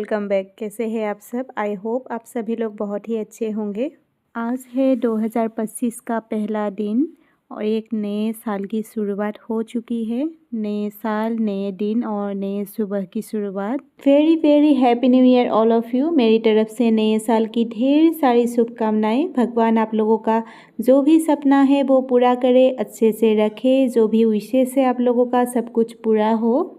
Welcome back. कैसे हैं आप सब? आई होप आप सभी लोग बहुत ही अच्छे होंगे। आज है 2025 का पहला दिन और एक नए साल की शुरुआत हो चुकी है। नए साल, नए दिन और नए सुबह की शुरुआत। Very very happy new year all of you. मेरी तरफ से नए साल की ढेर सारी शुभकामनाएं। भगवान आप लोगों का जो भी सपना है वो पूरा करे, अच्छे से रखे। जो भी विशेष है आप लोगों का सब कुछ पूरा हो।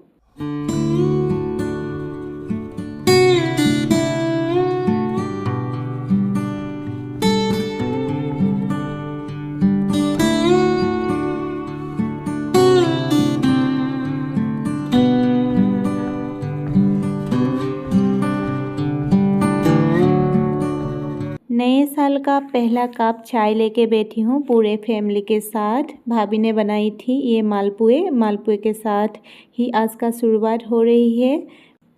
नए साल का पहला कप चाय लेके बैठी हूँ पूरे फैमिली के साथ। भाभी ने बनाई थी ये मालपुए के साथ ही आज का शुरुआत हो रही है।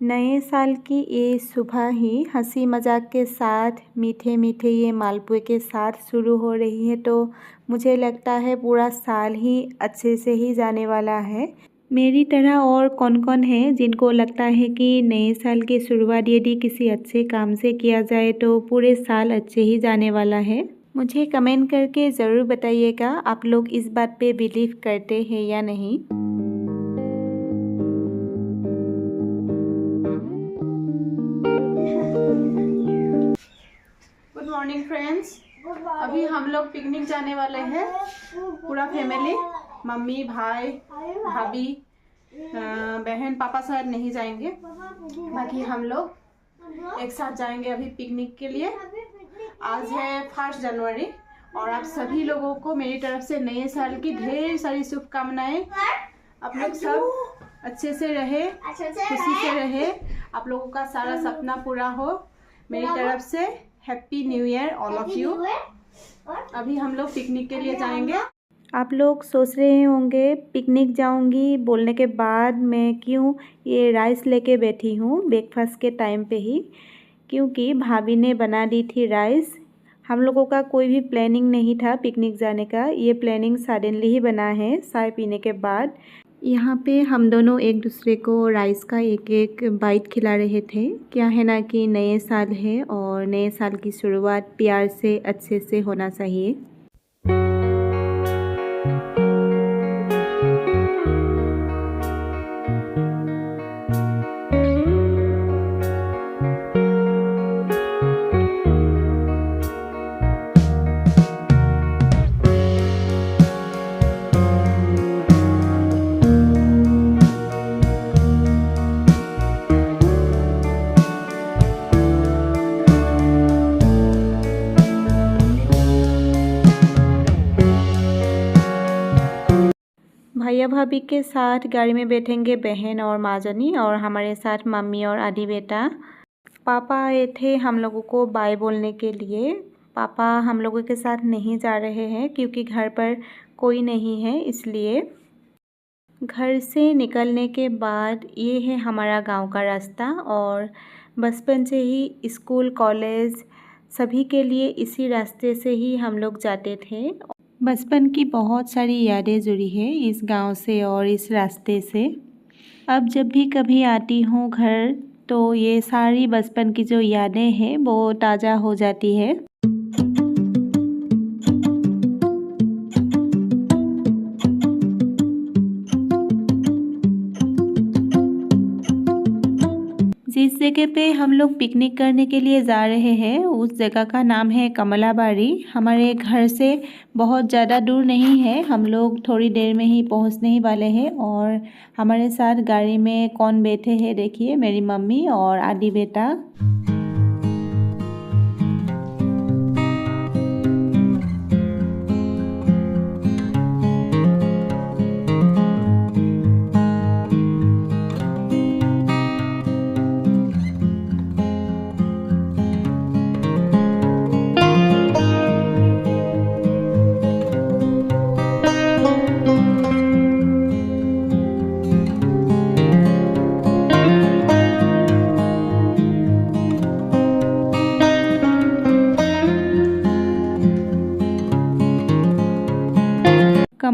नए साल की ये सुबह ही हंसी मजाक के साथ, मीठे मीठे ये मालपुए के साथ शुरू हो रही है, तो मुझे लगता है पूरा साल ही अच्छे से ही जाने वाला है। मेरी तरह और कौन कौन है जिनको लगता है कि नए साल की शुरुआत यदि किसी अच्छे काम से किया जाए तो पूरे साल अच्छे ही जाने वाला है? मुझे कमेंट करके ज़रूर बताइएगा आप लोग इस बात पे बिलीव करते हैं या नहीं। Good morning friends. अभी हम लोग पिकनिक जाने वाले हैं, पूरा फैमिली। मम्मी, भाई, भाभी, बहन, पापा शायद नहीं जाएंगे, बाकी हम लोग एक साथ जाएंगे अभी पिकनिक के लिए। आज है 1 जनवरी और आप सभी लोगों को मेरी तरफ से नए साल की ढेर सारी शुभकामनाएं। आप लोग सब अच्छे से रहे, खुशी से रहे, आप लोगों का सारा सपना पूरा हो। मेरी तरफ से happy new year all of you. अभी हम लोग पिकनिक के लिए जाएंगे। आप लोग सोच रहे होंगे पिकनिक जाऊंगी बोलने के बाद मैं क्यों ये राइस लेके बैठी हूँ ब्रेकफास्ट के टाइम पे ही, क्योंकि भाभी ने बना दी थी राइस। हम लोगों का कोई भी प्लानिंग नहीं था पिकनिक जाने का, ये प्लानिंग सडनली ही बना है चाय पीने के बाद। यहाँ पे हम दोनों एक दूसरे को राइस का एक एक बाइट खिला रहे थे। क्या है ना कि नए साल है और नए साल की शुरुआत प्यार से अच्छे से होना चाहिए। भैया भाभी के साथ गाड़ी में बैठेंगे बहन और माजनी, और हमारे साथ मम्मी और आदि बेटा। पापा आए थे हम लोगों को बाय बोलने के लिए। पापा हम लोगों के साथ नहीं जा रहे हैं क्योंकि घर पर कोई नहीं है, इसलिए। घर से निकलने के बाद ये है हमारा गांव का रास्ता, और बचपन से ही स्कूल कॉलेज सभी के लिए इसी रास्ते से ही हम लोग जाते थे। बचपन की बहुत सारी यादें जुड़ी है इस गांव से और इस रास्ते से। अब जब भी कभी आती हूँ घर तो ये सारी बचपन की जो यादें हैं वो ताज़ा हो जाती है। जिस जगह पे हम लोग पिकनिक करने के लिए जा रहे हैं उस जगह का नाम है कमलाबाड़ी। हमारे घर से बहुत ज़्यादा दूर नहीं है, हम लोग थोड़ी देर में ही पहुंचने ही वाले हैं। और हमारे साथ गाड़ी में कौन बैठे हैं देखिए, मेरी मम्मी और आदि बेटा।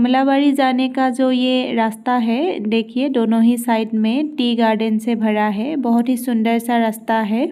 कमलाबाड़ी जाने का जो ये रास्ता है, देखिए दोनों ही साइड में टी गार्डन से भरा है। बहुत ही सुंदर सा रास्ता है।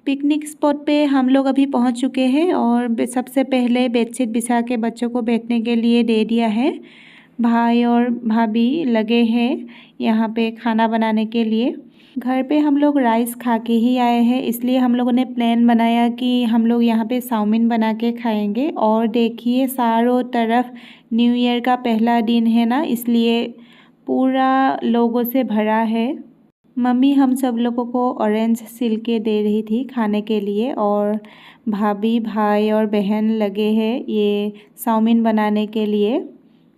पिकनिक स्पॉट पे हम लोग अभी पहुंच चुके हैं और सबसे पहले बेडशीट बिछा के बच्चों को बैठने के लिए दे दिया है। भाई और भाभी लगे हैं यहाँ पे खाना बनाने के लिए। घर पे हम लोग राइस खा के ही आए हैं, इसलिए हम लोगों ने प्लान बनाया कि हम लोग यहाँ पे चाउमीन बना के खाएंगे। और देखिए चारों तरफ न्यू ईयर का पहला दिन है ना, इसलिए पूरा लोगों से भरा है। मम्मी हम सब लोगों को ऑरेंज छिल के दे रही थी खाने के लिए और भाभी भाई और बहन लगे हैं ये चाउमीन बनाने के लिए।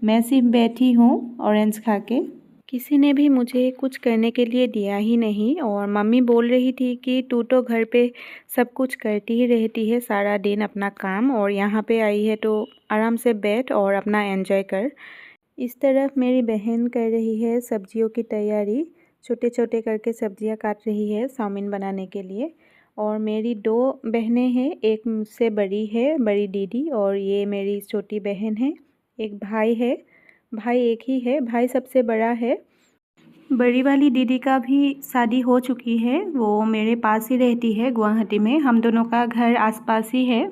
मैं सिर्फ बैठी हूँ ऑरेंज खा के। किसी ने भी मुझे कुछ करने के लिए दिया ही नहीं और मम्मी बोल रही थी कि तू तो घर पे सब कुछ करती ही रहती है सारा दिन अपना काम, और यहाँ पे आई है तो आराम से बैठ और अपना एंजॉय कर। इस तरफ मेरी बहन कर रही है सब्जियों की तैयारी, छोटे छोटे करके सब्जियां काट रही है चाउमीन बनाने के लिए। और मेरी 2 बहनें हैं, एक मुझसे बड़ी है, बड़ी दीदी, और ये मेरी छोटी बहन है। एक भाई है, भाई एक ही है, भाई सबसे बड़ा है। बड़ी वाली दीदी का भी शादी हो चुकी है, वो मेरे पास ही रहती है गुवाहाटी में। हम दोनों का घर आसपास ही है।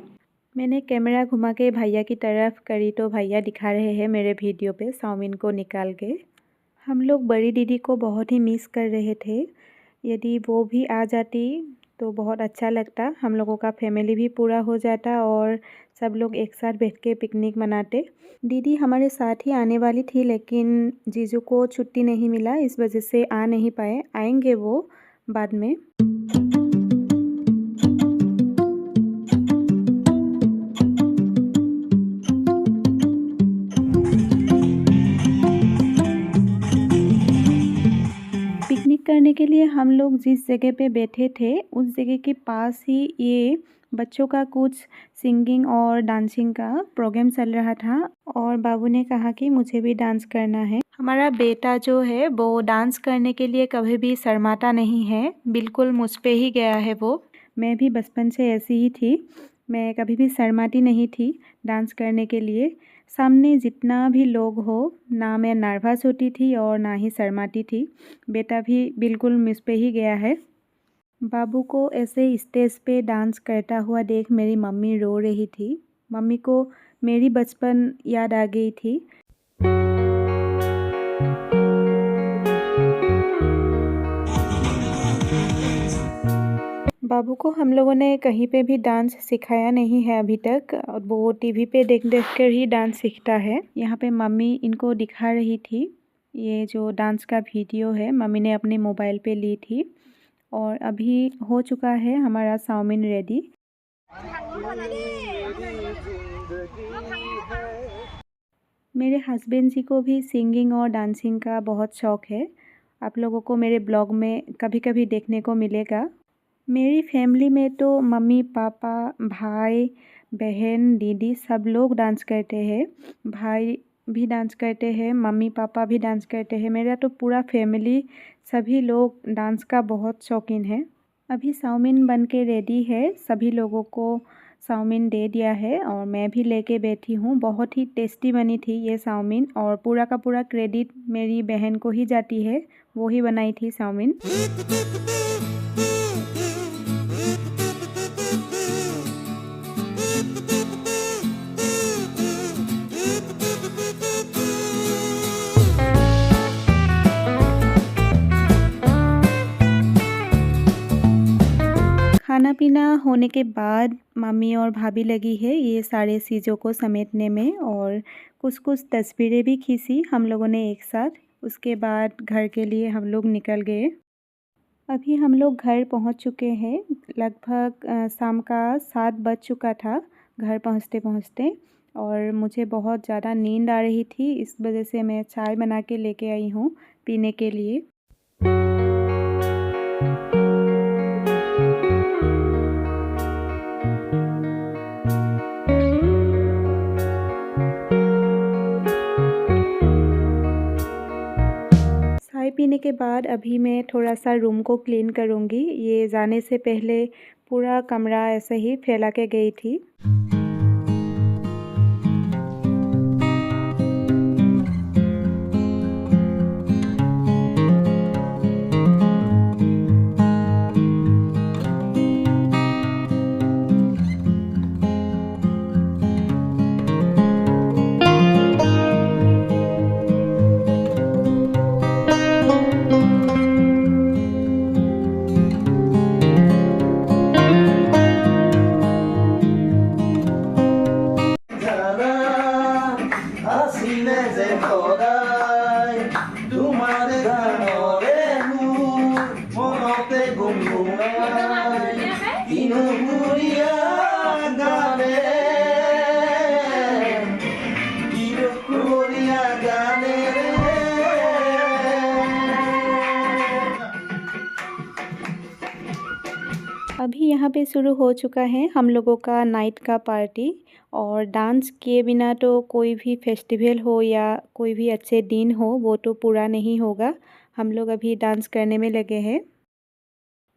मैंने कैमरा घुमा के भैया की तरफ करी तो भैया दिखा रहे हैं मेरे वीडियो पे चाउमीन को निकाल के। हम लोग बड़ी दीदी को बहुत ही मिस कर रहे थे। यदि वो भी आ जाती तो बहुत अच्छा लगता, हम लोगों का फैमिली भी पूरा हो जाता और सब लोग एक साथ बैठ के पिकनिक मनाते। दीदी हमारे साथ ही आने वाली थी, लेकिन जीजू को छुट्टी नहीं मिला, इस वजह से आ नहीं पाए। आएंगे वो बाद में। पिकनिक करने के लिए हम लोग जिस जगह पे बैठे थे उस जगह के पास ही ये बच्चों का कुछ सिंगिंग और डांसिंग का प्रोग्राम चल रहा था और बाबू ने कहा कि मुझे भी डांस करना है। हमारा बेटा जो है वो डांस करने के लिए कभी भी शर्माता नहीं है, बिल्कुल मुझ पे ही गया है वो। मैं भी बचपन से ऐसी ही थी, मैं कभी भी शर्माती नहीं थी डांस करने के लिए। सामने जितना भी लोग हो, ना मैं नर्वस होती थी और ना ही शर्माती थी। बेटा भी बिल्कुल मुझ पे ही गया है। बाबू को ऐसे स्टेज पे डांस करता हुआ देख मेरी मम्मी रो रही थी। मम्मी को मेरी बचपन याद आ गई थी। बाबू को हम लोगों ने कहीं पे भी डांस सिखाया नहीं है अभी तक, वो टीवी पे देख देख कर ही डांस सीखता है। यहाँ पे मम्मी इनको दिखा रही थी, ये जो डांस का वीडियो है मम्मी ने अपने मोबाइल पे ली थी। और अभी हो चुका है हमारा चाउमीन रेडी। मेरे हस्बैंड जी को भी सिंगिंग और डांसिंग का बहुत शौक है। आप लोगों को मेरे ब्लॉग में कभी कभी देखने को मिलेगा। मेरी फैमिली में तो मम्मी पापा भाई बहन दीदी सब लोग डांस करते हैं। भाई भी डांस करते हैं, मम्मी पापा भी डांस करते हैं। मेरा तो पूरा फैमिली सभी लोग डांस का बहुत शौकीन है। अभी चाउमीन बन के रेडी है, सभी लोगों को चाउमीन दे दिया है और मैं भी लेके बैठी हूँ। बहुत ही टेस्टी बनी थी ये चाउमीन और पूरा का पूरा क्रेडिट मेरी बहन को ही जाती है, वो ही बनाई थी चाउमीन। खाना पीना होने के बाद मम्मी और भाभी लगी है ये सारे चीज़ों को समेटने में और कुछ कुछ तस्वीरें भी खींची हम लोगों ने एक साथ। उसके बाद घर के लिए हम लोग निकल गए। अभी हम लोग घर पहुंच चुके हैं। लगभग शाम का 7 बज चुका था घर पहुंचते पहुंचते, और मुझे बहुत ज़्यादा नींद आ रही थी। इस वजह से मैं चाय बना के लेके आई हूँ पीने के लिए। चाय पीने के बाद अभी मैं थोड़ा सा रूम को क्लीन करूँगी। ये जाने से पहले पूरा कमरा ऐसे ही फैला के गई थी। अभी यहाँ पे शुरू हो चुका है हम लोगों का नाइट का पार्टी। और डांस किए बिना तो कोई भी फेस्टिवल हो या कोई भी अच्छे दिन हो वो तो पूरा नहीं होगा। हम लोग अभी डांस करने में लगे हैं।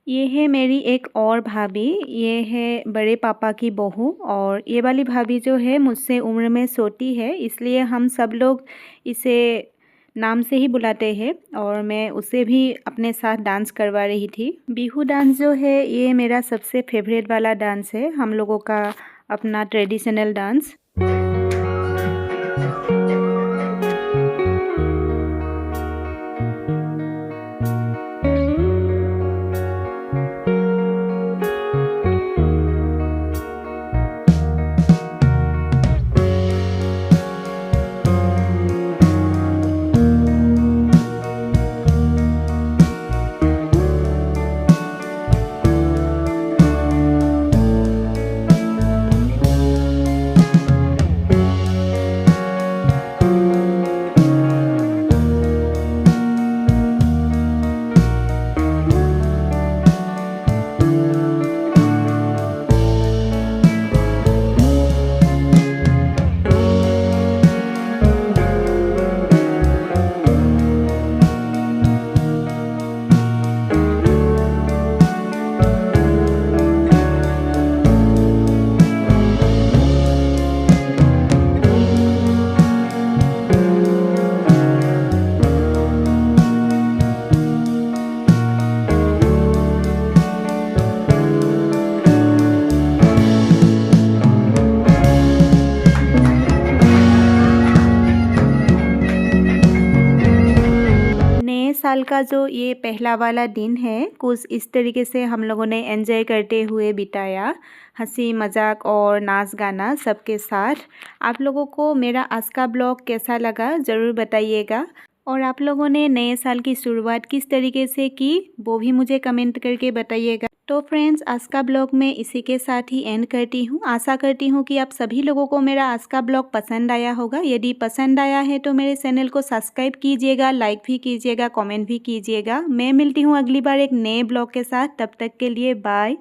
ये है मेरी एक और भाभी, ये है बड़े पापा की बहू। और ये वाली भाभी जो है मुझसे उम्र में छोटी है, इसलिए हम सब लोग इसे नाम से ही बुलाते हैं। और मैं उसे भी अपने साथ डांस करवा रही थी। बिहू डांस जो है ये मेरा सबसे फेवरेट वाला डांस है, हम लोगों का अपना ट्रेडिशनल डांस। साल का जो ये पहला वाला दिन है, कुछ इस तरीके से हम लोगों ने एंजॉय करते हुए बिताया, हंसी मजाक और नाच गाना सबके साथ। आप लोगों को मेरा आज का ब्लॉग कैसा लगा ज़रूर बताइएगा। और आप लोगों ने नए साल की शुरुआत किस तरीके से की वो भी मुझे कमेंट करके बताइएगा। तो फ्रेंड्स, आज का ब्लॉग मैं इसी के साथ ही एंड करती हूँ। आशा करती हूँ कि आप सभी लोगों को मेरा आज का ब्लॉग पसंद आया होगा। यदि पसंद आया है तो मेरे चैनल को सब्सक्राइब कीजिएगा, लाइक भी कीजिएगा, कमेंट भी कीजिएगा। मैं मिलती हूँ अगली बार एक नए ब्लॉग के साथ। तब तक के लिए बाय।